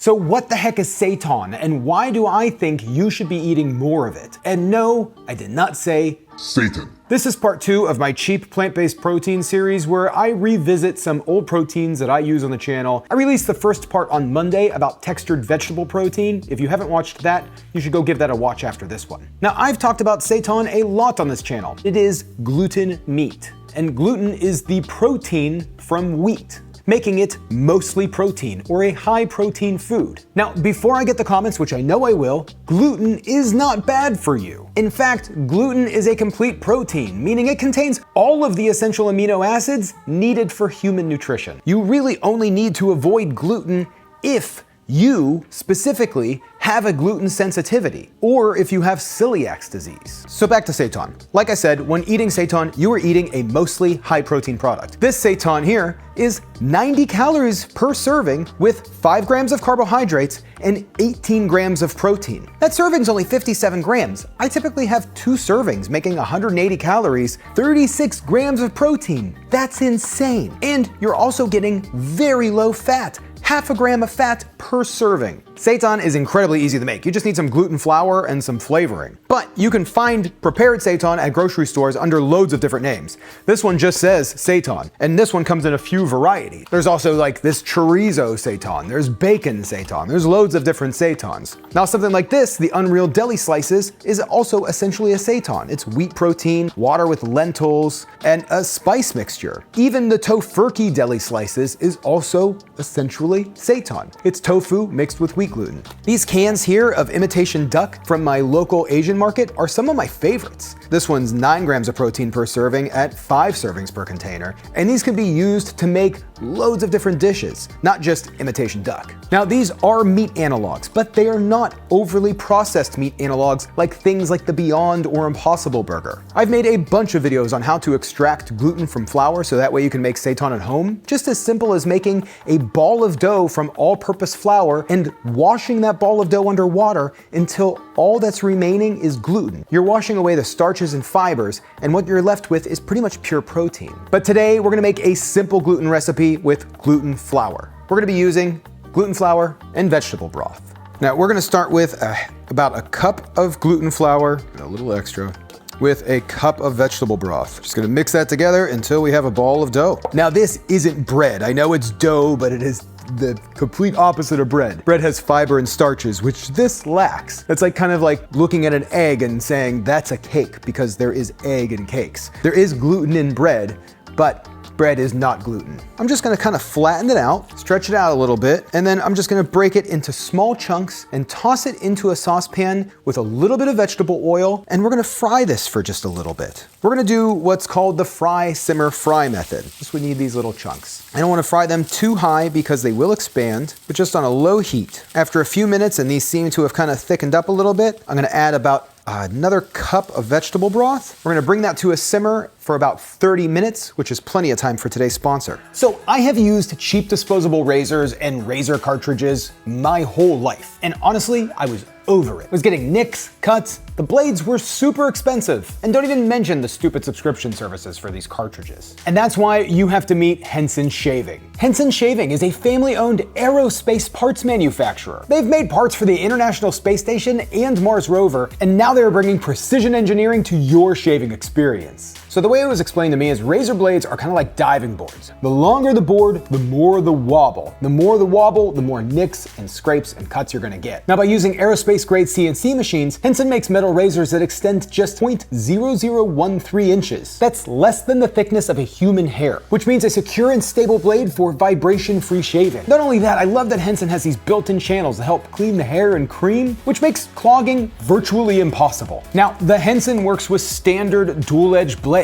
So what the heck is seitan, and why do I think you should be eating more of it? And no, I did not say Seitan. This is part 2 of my cheap plant-based protein series where I revisit some old proteins that I use on the channel. I released the first part on Monday about textured vegetable protein. If you haven't watched that, you should go give that a watch after this one. Now, I've talked about seitan a lot on this channel. It is gluten meat, and gluten is the protein from wheat, making it mostly protein or a high protein food. Now, before I get the comments, which I know I will, gluten is not bad for you. In fact, gluten is a complete protein, meaning it contains all of the essential amino acids needed for human nutrition. You really only need to avoid gluten if you specifically have a gluten sensitivity, or if you have celiac disease. So back to seitan. Like I said, when eating seitan, you are eating a mostly high protein product. This seitan here is 90 calories per serving with 5 grams of carbohydrates and 18 grams of protein. That serving's only 57 grams. I typically have 2 servings, making 180 calories, 36 grams of protein. That's insane. And you're also getting very low fat. Half a gram of fat per serving. Seitan is incredibly easy to make. You just need some gluten flour and some flavoring. But you can find prepared seitan at grocery stores under loads of different names. This one just says seitan, and this one comes in a few varieties. There's also like this chorizo seitan, there's bacon seitan, there's loads of different seitans. Now something like this, the Unreal Deli Slices, is also essentially a seitan. It's wheat protein, water with lentils, and a spice mixture. Even the Tofurkey Deli Slices is also essentially seitan. It's tofu mixed with wheat gluten. These cans here of imitation duck from my local Asian market are some of my favorites. This one's 9 grams of protein per serving at 5 servings per container, and these can be used to make loads of different dishes, not just imitation duck. Now these are meat analogs, but they are not overly processed meat analogs like things like the Beyond or Impossible Burger. I've made a bunch of videos on how to extract gluten from flour so that way you can make seitan at home, just as simple as making a ball of dough from all-purpose flour and washing that ball of dough under water until all that's remaining is gluten. You're washing away the starches and fibers, and what you're left with is pretty much pure protein. But today we're gonna make a simple gluten recipe with gluten flour. We're gonna be using gluten flour and vegetable broth. Now we're gonna start with about a cup of gluten flour, a little extra, with a cup of vegetable broth. Just gonna mix that together until we have a ball of dough. Now this isn't bread. I know it's dough, but it is the complete opposite of bread. Bread has fiber and starches, which this lacks. It's like kind of like looking at an egg and saying that's a cake because there is egg in cakes. There is gluten in bread, but bread is not gluten. I'm just gonna kind of flatten it out, stretch it out a little bit, and then I'm just gonna break it into small chunks and toss it into a saucepan with a little bit of vegetable oil, and we're gonna fry this for just a little bit. We're gonna do what's called the fry, simmer, fry method. Just we need these little chunks. I don't wanna fry them too high because they will expand, but just on a low heat. After a few minutes, and these seem to have kind of thickened up a little bit, I'm gonna add about another cup of vegetable broth. We're gonna bring that to a simmer for about 30 minutes, which is plenty of time for today's sponsor. So I have used cheap disposable razors and razor cartridges my whole life. And honestly, I was over it. I was getting nicks, cuts, the blades were super expensive. And don't even mention the stupid subscription services for these cartridges. And that's why you have to meet Henson Shaving. Henson Shaving is a family-owned aerospace parts manufacturer. They've made parts for the International Space Station and Mars rover, and now they're bringing precision engineering to your shaving experience. So the way it was explained to me is razor blades are kind of like diving boards. The longer the board, the more the wobble. The more the wobble, the more nicks and scrapes and cuts you're gonna get. Now by using aerospace grade CNC machines, Henson makes metal razors that extend just 0.0013 inches. That's less than the thickness of a human hair, which means a secure and stable blade for vibration-free shaving. Not only that, I love that Henson has these built-in channels to help clean the hair and cream, which makes clogging virtually impossible. Now, the Henson works with standard dual-edge blades.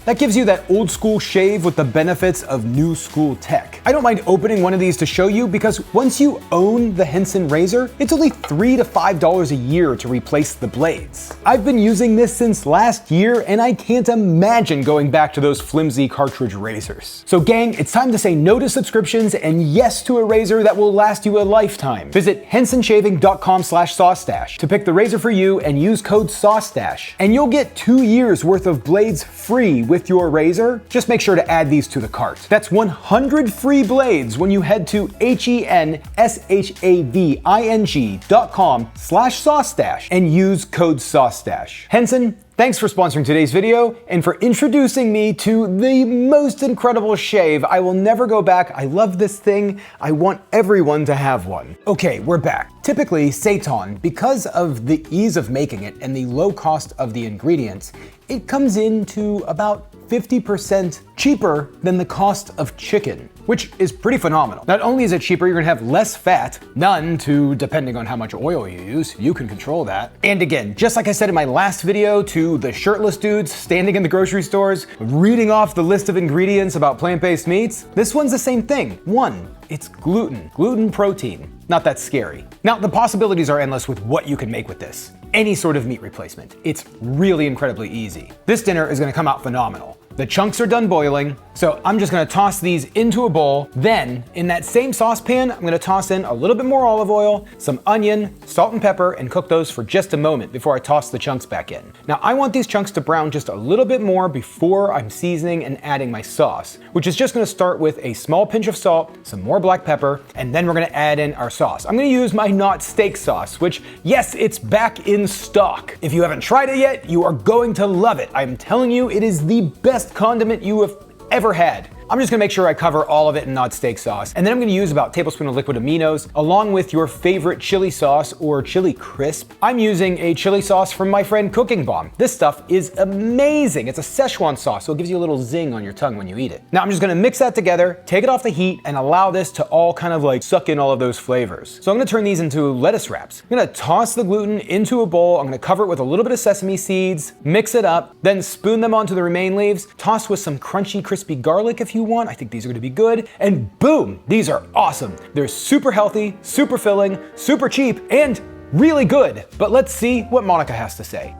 That gives you that old school shave with the benefits of new school tech. I don't mind opening one of these to show you because once you own the Henson razor, it's only $3 to $5 a year to replace the blades. I've been using this since last year and I can't imagine going back to those flimsy cartridge razors. So gang, it's time to say no to subscriptions and yes to a razor that will last you a lifetime. Visit hensonshaving.com/Saucestache to pick the razor for you and use code Saucestache, and you'll get 2 years worth of blades free with with your razor, just make sure to add these to the cart. That's 100 free blades when you head to henshaving.com/Saucestache and use code Saucestache. Henson, thanks for sponsoring today's video and for introducing me to the most incredible shave. I will never go back. I love this thing. I want everyone to have one. Okay, we're back. Typically, Seitan, because of the ease of making it and the low cost of the ingredients, it comes in to about 50% cheaper than the cost of chicken, which is pretty phenomenal. Not only is it cheaper, you're gonna have less fat, none to, depending on how much oil you use, you can control that. And again, just like I said in my last video to the shirtless dudes standing in the grocery stores, reading off the list of ingredients about plant-based meats, this one's the same thing. One, it's gluten protein. Not that scary. Now, the possibilities are endless with what you can make with this. Any sort of meat replacement. It's really incredibly easy. This dinner is gonna come out phenomenal. The chunks are done boiling, so I'm just gonna toss these into a bowl. Then, in that same saucepan, I'm gonna toss in a little bit more olive oil, some onion, salt and pepper, and cook those for just a moment before I toss the chunks back in. Now, I want these chunks to brown just a little bit more before I'm seasoning and adding my sauce, which is just gonna start with a small pinch of salt, some more black pepper, and then we're gonna add in our sauce. I'm gonna use my not steak sauce, which, yes, it's back in stock. If you haven't tried it yet, you are going to love it. I'm telling you, it is the best condiment you have ever had. I'm just gonna make sure I cover all of it in not steak sauce. And then I'm gonna use about a tablespoon of liquid aminos along with your favorite chili sauce or chili crisp. I'm using a chili sauce from my friend Cooking Bomb. This stuff is amazing. It's a Szechuan sauce, so it gives you a little zing on your tongue when you eat it. Now I'm just gonna mix that together, take it off the heat, and allow this to all kind of like suck in all of those flavors. So I'm gonna turn these into lettuce wraps. I'm gonna toss the gluten into a bowl. I'm gonna cover it with a little bit of sesame seeds, mix it up, then spoon them onto the remaining leaves, toss with some crunchy, crispy garlic if you want. I think these are gonna be good. And boom, these are awesome. They're super healthy, super filling, super cheap, and really good. But let's see what Monica has to say.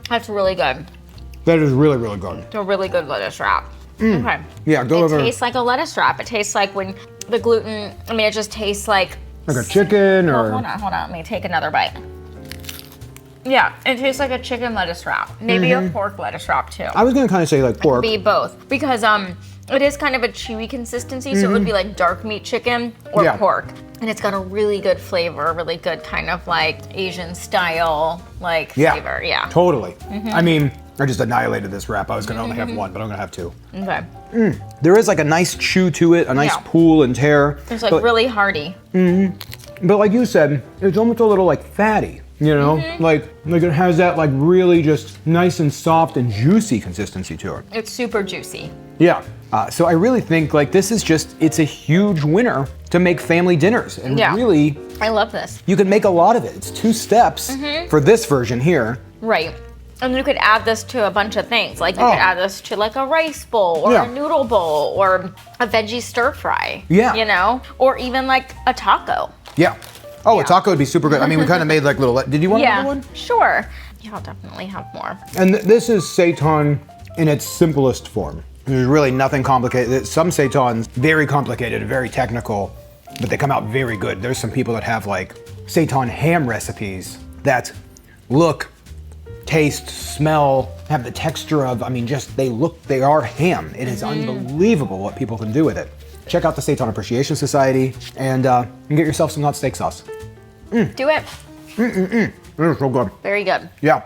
That's really good. That is really, really good. It's a really good lettuce wrap. Okay. Yeah, go over. It tastes like a lettuce wrap. It tastes like when the gluten, I mean, it just tastes like a chicken or... Hold on. Let me take another bite. Yeah, it tastes like a chicken lettuce wrap. Maybe a pork lettuce wrap too. I was gonna kind of say like pork. It could be both because it is kind of a chewy consistency, so it would be like dark meat chicken or pork. And it's got a really good flavor, really good kind of like Asian style flavor. Yeah. Totally. I mean, I just annihilated this wrap. I was gonna only have one, but I'm gonna have two. Okay. There is like a nice chew to it, a nice pull and tear. It's like really hearty. But like you said, it's almost a little like fatty. You know, like it has that like really just nice and soft and juicy consistency to it. It's super juicy. Yeah. So I really think like this is just, it's a huge winner to make family dinners. And really, I love this. you can make a lot of it. It's 2 steps for this version here. Right. And you could add this to a bunch of things. Like you could add this to like a rice bowl or a noodle bowl or a veggie stir fry. Yeah. You know, or even like a taco. Yeah. Oh, a taco would be super good. I mean, we kind of made like little, did you want another one? Sure. Yeah, I'll definitely have more. And this is Seitan in its simplest form. There's really nothing complicated. Some Seitans, very complicated, very technical, but they come out very good. There's some people that have like Seitan ham recipes that look, taste, smell, have the texture of, I mean, just they are ham. It is unbelievable what people can do with it. Check out the Seitan Appreciation Society and get yourself some hot steak sauce. Do it. It is so good. Very good. Yeah.